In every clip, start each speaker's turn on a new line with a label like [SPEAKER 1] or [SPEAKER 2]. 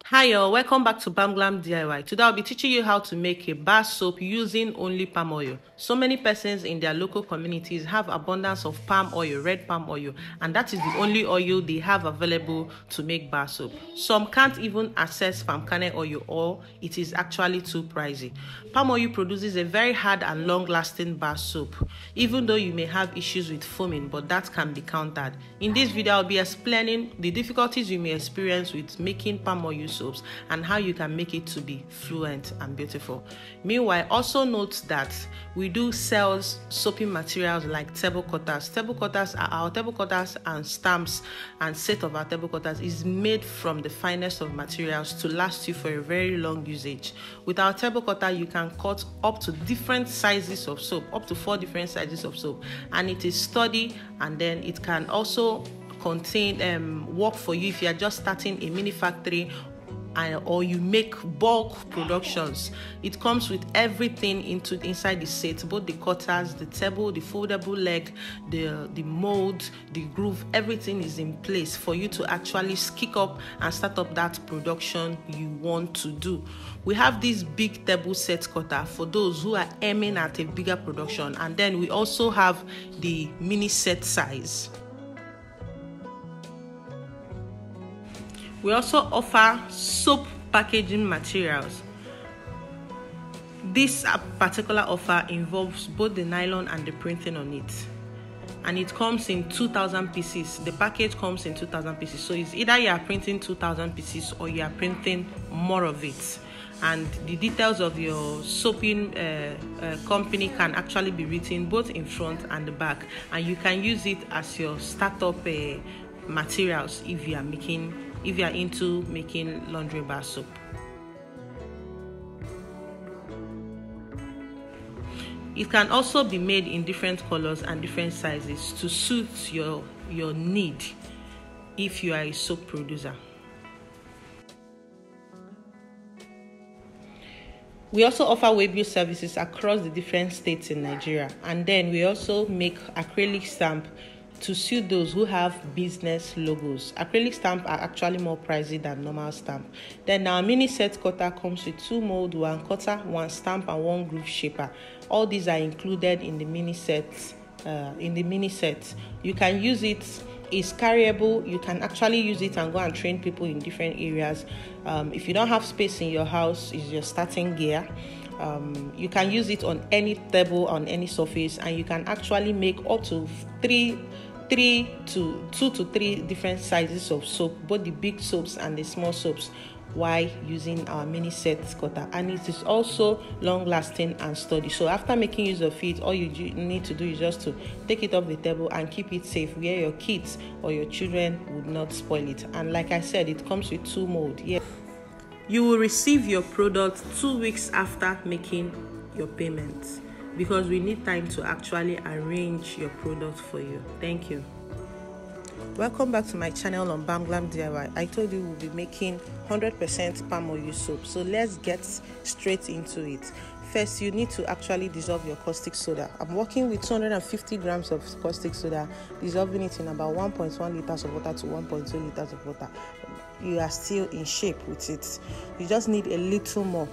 [SPEAKER 1] Hi y'all, welcome back to Bam Glam DIY. Today I'll be teaching you how to make a bar soap using only palm oil. So many persons in their local communities have abundance of palm oil, red palm oil, and that is the only oil they have available to make bar soap. Some can't even access palm kernel oil, or it is actually too pricey. Palm oil produces a very hard and long-lasting bar soap, even though you may have issues with foaming, but that can be countered. In this video, I'll be explaining the difficulties you may experience with making palm oil soaps and how you can make it to be fluent and beautiful. Meanwhile, also note that we do sell soaping materials like table cutters. Table cutters are our table cutters, and stamps and set of our table cutters is made from the finest of materials to last you for a very long usage. With our table cutter, you can cut up to different sizes of soap, up to 4 different sizes of soap, and it is sturdy, and then it can also contain work for you if you are just starting a mini factory or you make bulk productions. It comes with everything inside the set, both the cutters, the table, the foldable leg, the mold, the groove. Everything is in place for you to actually kick up and start up that production you want to do. We have this big table set cutter for those who are aiming at a bigger production, and then we also have the mini set size. We also offer soap packaging materials. This particular offer involves both the nylon and the printing on it. And it comes in 2,000 pieces. The package comes in 2,000 pieces. So it's either you are printing 2,000 pieces or you are printing more of it. And the details of your soaping company can actually be written both in front and the back. And you can use it as your startup materials if you are into making laundry bar soap. It can also be made in different colors and different sizes to suit your need if you are a soap producer. We also offer waybill services across the different states in Nigeria, and then we also make acrylic stamp to suit those who have business logos. Acrylic stamp are actually more pricey than normal stamp. Then our mini set cutter comes with 2 mold, 1 cutter, 1 stamp, and 1 groove shaper. All these are included in the mini set. You can use it. It's carryable. You can actually use it and go and train people in different areas. If you don't have space in your house, it's your starting gear. You can use it on any table, on any surface, and you can actually make up to 2 to 3 different sizes of soap, both the big soaps and the small soaps, while using our mini set cutter. And it is also long lasting and sturdy. So after making use of it, all you need to do is just to take it off the table and keep it safe where your kids or your children would not spoil it. And like I said, it comes with 2 mold. Yeah. You will receive your product 2 weeks after making your payment, because we need time to actually arrange your product for you. Thank you. Welcome back to my channel on Bam Glam DIY. I told you we'll be making 100% palm oil soap. So let's get straight into it. First, you need to actually dissolve your caustic soda. I'm working with 250 grams of caustic soda, dissolving it in about 1.1 liters of water to 1.2 liters of water. You are still in shape with it. You just need a little more,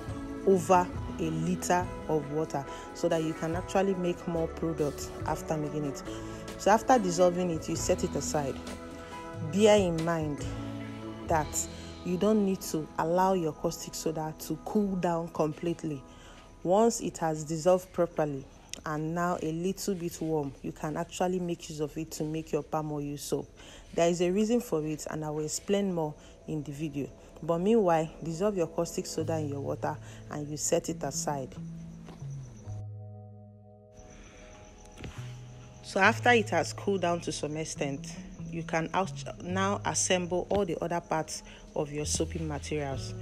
[SPEAKER 1] over a liter of water, so that you can actually make more product after making it. So after dissolving it, you set it aside. Bear in mind that you don't need to allow your caustic soda to cool down completely. Once it has dissolved properly and now a little bit warm, you can actually make use of it to make your palm oil soap. There is a reason for it, and I will explain more in the video. But meanwhile, dissolve your caustic soda in your water and you set it aside. So after it has cooled down to some extent, you can now assemble all the other parts of your soaping materials.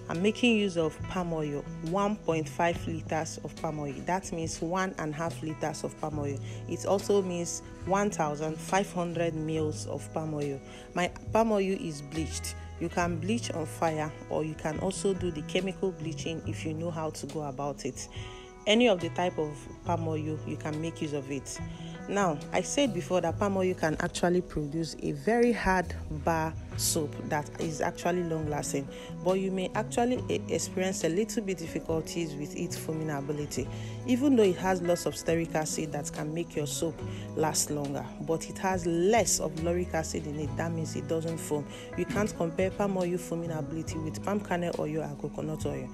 [SPEAKER 1] I'm making use of palm oil, 1.5 liters of palm oil. That means 1.5 liters of palm oil. It also means 1,500 mils of palm oil. My palm oil is bleached. You can bleach on fire, or you can also do the chemical bleaching if you know how to go about it. Any of the type of palm oil, you can make use of it. Now, I said before that palm oil can actually produce a very hard bar soap that is actually long lasting, but you may actually experience a little bit difficulties with its foaming ability, even though it has lots of stearic acid that can make your soap last longer, but it has less of lauric acid in it. That means it doesn't foam. You can't compare palm oil foaming ability with palm kernel oil and coconut oil.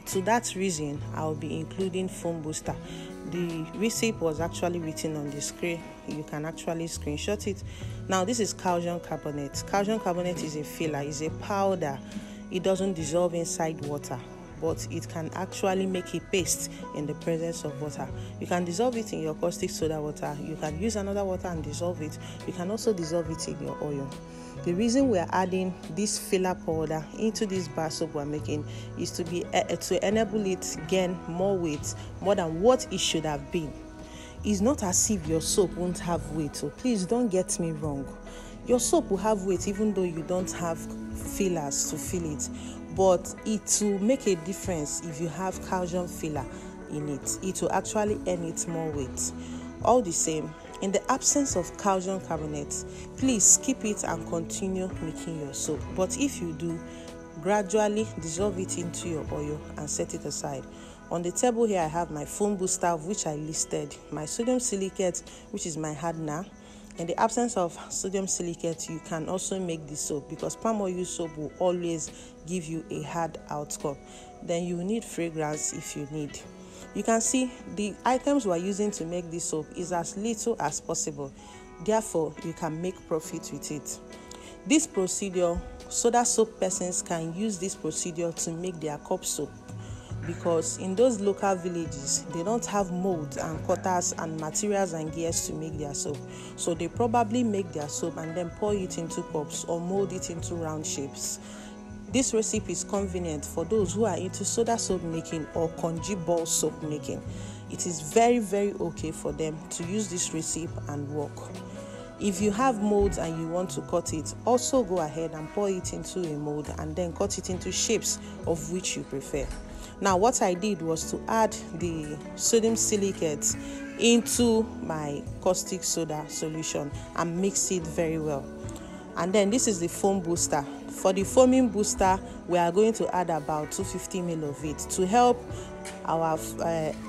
[SPEAKER 1] To that reason, I'll be including foam booster. The recipe was actually written on the screen. You can actually screenshot it. Now, this is calcium carbonate. Calcium carbonate is a filler, is a powder. It doesn't dissolve inside water, but it can actually make a paste in the presence of water. You can dissolve it in your caustic soda water. You can use another water and dissolve it. You can also dissolve it in your oil. The reason we are adding this filler powder into this bar soap we're making is to enable it gain more weight, more than what it should have been. It's not as if your soap won't have weight, so please don't get me wrong. Your soap will have weight even though you don't have fillers to fill it, but it will make a difference if you have calcium filler in it. It will actually earn it more weight. All the same, in the absence of calcium carbonate, please skip it and continue making your soap. But if you do, gradually dissolve it into your oil and set it aside. On the table here, I have my foam booster, which I listed, my sodium silicate, which is my hardener. In the absence of sodium silicate, you can also make the soap, because palm oil soap will always give you a hard outcome. Then you need fragrance if you need. You can see the items we are using to make this soap is as little as possible. Therefore, you can make profit with it. This procedure, soda soap persons can use this procedure to make their cup soap, because in those local villages, they don't have molds and cutters and materials and gears to make their soap. So they probably make their soap and then pour it into cups or mold it into round shapes. This recipe is convenient for those who are into soda soap making or congee ball soap making. It is very, very okay for them to use this recipe and work. If you have molds and you want to cut it, also go ahead and pour it into a mold and then cut it into shapes of which you prefer. Now, what I did was to add the sodium silicate into my caustic soda solution and mix it very well. And then this is the foam booster. For the foaming booster, we are going to add about 250 ml of it to help our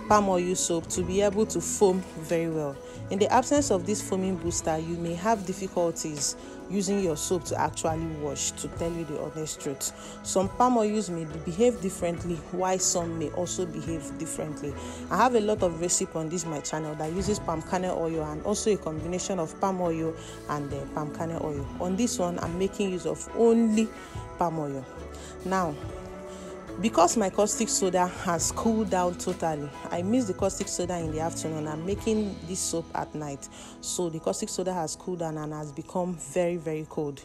[SPEAKER 1] palm oil soap to be able to foam very well. In the absence of this foaming booster, you may have difficulties using your soap to actually wash, to tell you the honest truth. Some palm oils may behave differently, while some may also behave differently. I have a lot of recipes on this my channel that uses palm kernel oil and also a combination of palm oil and palm kernel oil. On this one, I'm making use of only palm oil. Now, because my caustic soda has cooled down totally, I mix the caustic soda in the afternoon. I'm making this soap at night, so the caustic soda has cooled down and has become very, very cold.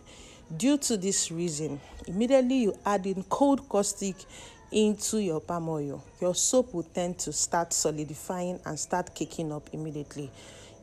[SPEAKER 1] Due to this reason, immediately you add in cold caustic into your palm oil, your soap will tend to start solidifying and start caking up immediately.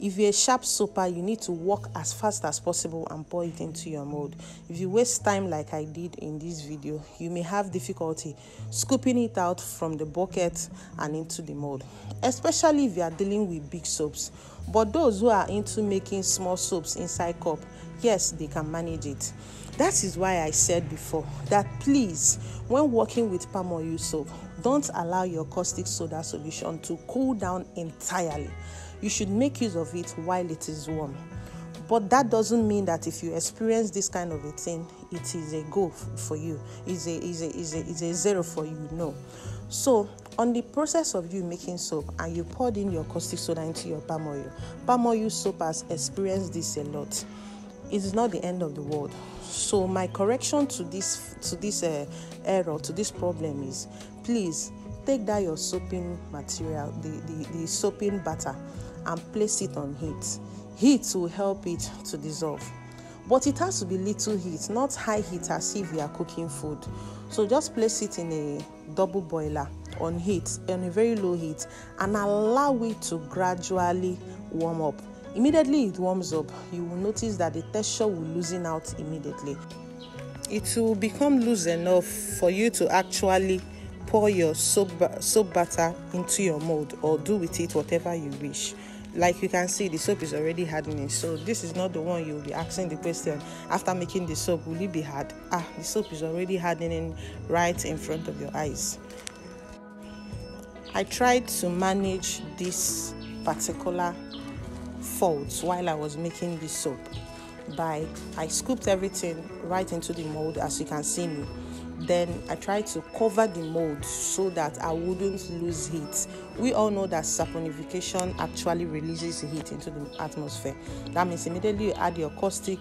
[SPEAKER 1] If you're a sharp soaper, you need to work as fast as possible and pour it into your mold. If you waste time like I did in this video, you may have difficulty scooping it out from the bucket and into the mold, especially if you are dealing with big soaps. But those who are into making small soaps inside cup, yes, they can manage it. That is why I said before that please, when working with palm oil soap, don't allow your caustic soda solution to cool down entirely. You should make use of it while it is warm. But that doesn't mean that if you experience this kind of a thing, it is a go for you. It's a zero for you. No. So on the process of you making soap and you poured in your caustic soda into your palm oil soap has experienced this a lot. It is not the end of the world. So my correction to this error, to this problem is, please take that your soaping material, the soaping batter, and place it on heat. Heat will help it to dissolve. But it has to be little heat, not high heat as if you are cooking food. So just place it in a double boiler on heat, on a very low heat, and allow it to gradually warm up. Immediately it warms up, you will notice that the texture will loosen out immediately. It will become loose enough for you to actually pour your soap batter into your mold or do with it whatever you wish. like you can see, the soap is already hardening. So this is not the one you'll be asking the question after making the soap, will it be hard? The soap is already hardening right in front of your eyes. I tried to manage this particular fault while I was making this soap I scooped everything right into the mold, as you can see me. Then I tried to cover the mold so that I wouldn't lose heat. We all know that saponification actually releases heat into the atmosphere. That means immediately you add your caustic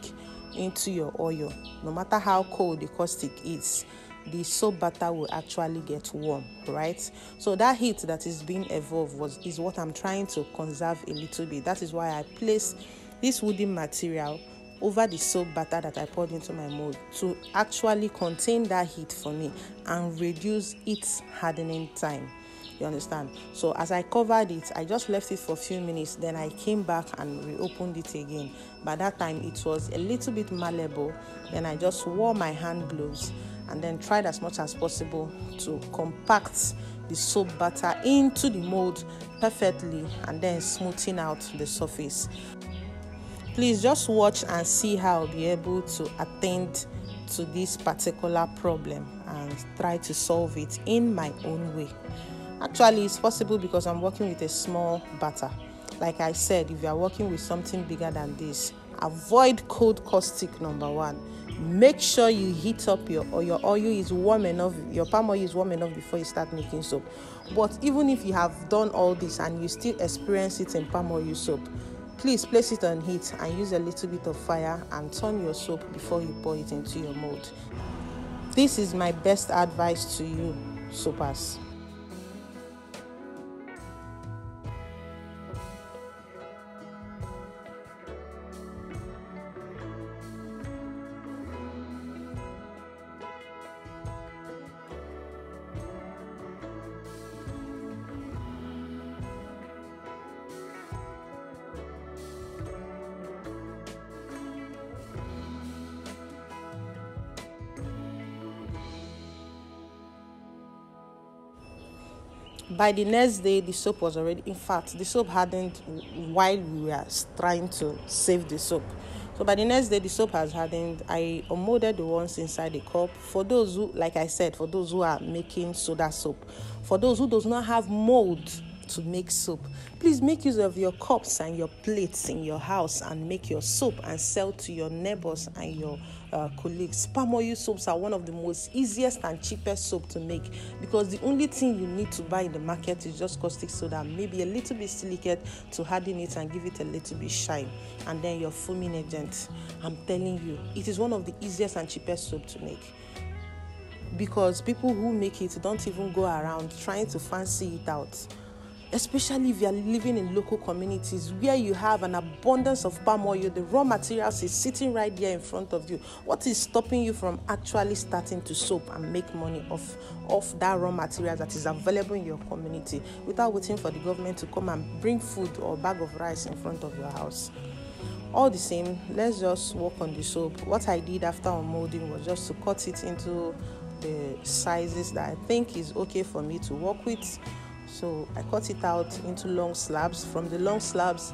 [SPEAKER 1] into your oil, no matter how cold the caustic is, the soap batter will actually get warm, right? So that heat that is being evolved is what I'm trying to conserve a little bit. That is why I placed this wooden material over the soap batter that I poured into my mold to actually contain that heat for me and reduce its hardening time. You understand? So as I covered it, I just left it for a few minutes. Then I came back and reopened it again. By that time, it was a little bit malleable. Then I just wore my hand gloves and then tried as much as possible to compact the soap batter into the mold perfectly and then smoothing out the surface. Please just watch and see how I'll be able to attend to this particular problem and try to solve it in my own way. Actually, it's possible because I'm working with a small batter. Like I said, if you are working with something bigger than this, avoid cold caustic, number one. Make sure you heat up your oil is warm enough, your palm oil is warm enough before you start making soap. But even if you have done all this and you still experience it in palm oil soap, please place it on heat and use a little bit of fire and turn your soap before you pour it into your mold. This is my best advice to you, soapers. By the next day, the soap was already, in fact, the soap hardened while we were trying to save the soap. So by the next day, the soap has hardened. I unmolded the ones inside the cup. For those who, like I said, for those who are making soda soap, for those who does not have mold to make soap, please make use of your cups and your plates in your house and make your soap and sell to your neighbors and your colleagues. Palm oil soaps are one of the most easiest and cheapest soap to make because the only thing you need to buy in the market is just caustic soda, maybe a little bit silicate to harden it and give it a little bit shine, and then your foaming agent. I'm telling you, it is one of the easiest and cheapest soap to make because people who make it don't even go around trying to fancy it out. Especially if you are living in local communities where you have an abundance of palm oil, the raw materials is sitting right there in front of you. What is stopping you from actually starting to soap and make money off that raw material that is available in your community without waiting for the government to come and bring food or a bag of rice in front of your house? All the same, let's just work on the soap. What I did after unmolding was just to cut it into the sizes that I think is okay for me to work with. So I cut it out into long slabs. From the long slabs,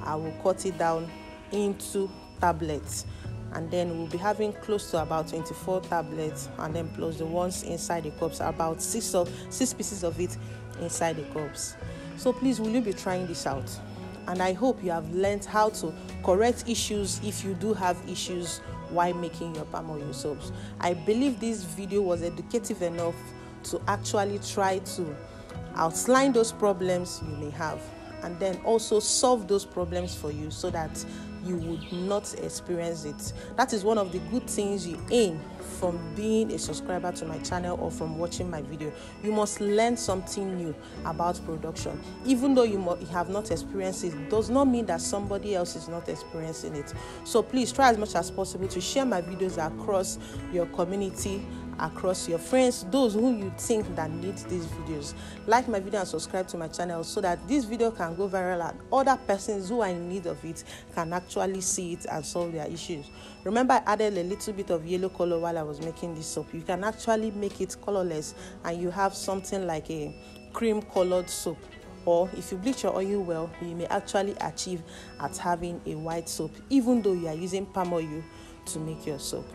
[SPEAKER 1] I will cut it down into tablets. And then we'll be having close to about 24 tablets, and then plus the ones inside the cups, about six pieces of it inside the cups. So please, will you be trying this out? And I hope you have learned how to correct issues if you do have issues while making your palm oil soaps. I believe this video was educative enough to actually try to outline those problems you may have and then also solve those problems for you so that you would not experience it. That is one of the good things you aim from being a subscriber to my channel or from watching my video. You must learn something new about production. Even though you have not experienced it, does not mean that somebody else is not experiencing it. So please try as much as possible to share my videos across your community, across your friends, those who you think that need these videos. Like my video and subscribe to my channel so that this video can go viral and other persons who are in need of it can actually see it and solve their issues. Remember, I added a little bit of yellow color while I was making this soap. You can actually make it colorless and you have something like a cream colored soap or if you bleach your oil well, you may actually achieve at having a white soap, even though you are using palm oil to make your soap.